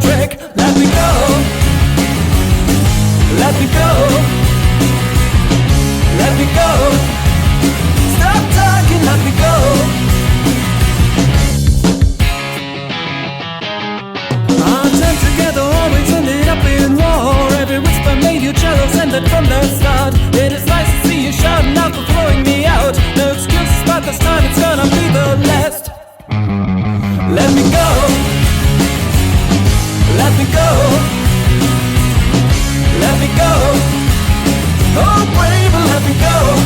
trick. Let me go. Let me go. Let me go. Stop talking, let me go. Our time together always ended up in war. Every whisper made you jealous, and that from the start. It is nice to see you shouting out for throwing me out. No excuses, but this time it's gonna be the last. Let me go. Let me go. Let me go. Oh, baby, let me go.